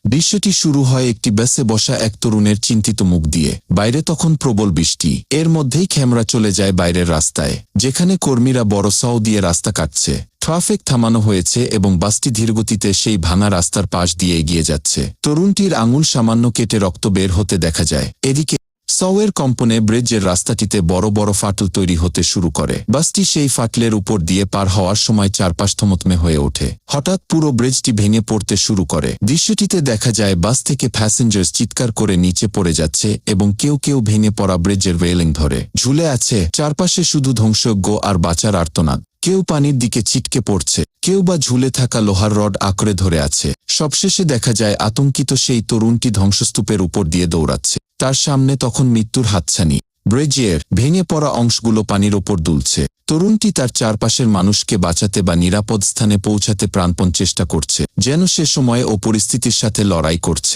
দৃশ্যটি শুরু হয় একটি বাসে বসা এক তরুণের চিন্তিত মুখ দিয়ে। বাইরে তখন প্রবল বৃষ্টি। এর মধ্যেই ক্যামেরা চলে যায় বাইরের রাস্তায়, যেখানে কর্মীরা বড় সাউ দিয়ে রাস্তা কাটছে। ট্রাফিক থামানো হয়েছে এবং বাসটি ধীরগতিতে সেই ভাঙা রাস্তার পাশ দিয়ে এগিয়ে যাচ্ছে। তরুণটির আঙুল সামান্য কেটে রক্ত বের হতে দেখা যায়। এদিকে সাউয়ের কম্পনে ব্রিজের রাস্তাটিতে বড় বড় ফাটল তৈরি হতে শুরু করে। বাসটি সেই ফাটলের উপর দিয়ে পার হওয়ার সময় চারপাশ থমথমে হয়ে ওঠে। হঠাৎ পুরো ব্রিজটি ভেঙে পড়তে শুরু করে। দৃশ্যটিতে দেখা যায় বাস থেকে প্যাসেঞ্জার চিৎকার করে নিচে পড়ে যাচ্ছে এবং কেউ কেউ ভেঙে পড়া ব্রিজের রেলিং ধরে ঝুলে আছে। চারপাশে শুধু ধ্বংসযজ্ঞ আর বাঁচার আর্তনাদ। কেউ পানির দিকে ছিটকে পড়ছে, কেউ বা ঝুলে থাকা লোহার রড আঁকড়ে ধরে আছে। সবশেষে দেখা যায় আতঙ্কিত সেই তরুণটি ধ্বংসস্তূপের উপর দিয়ে দৌড়াচ্ছে। তার সামনে তখন মৃত্যুর হাতছানি। ব্রিজের ভেঙে পড়া অংশগুলো পানির ওপর দুলছে। তরুণটি তার চারপাশের মানুষকে বাঁচাতে বা নিরাপদ স্থানে পৌঁছাতে প্রাণপণ চেষ্টা করছে, যেন সে সময়ে ও পরিস্থিতির সাথে লড়াই করছে।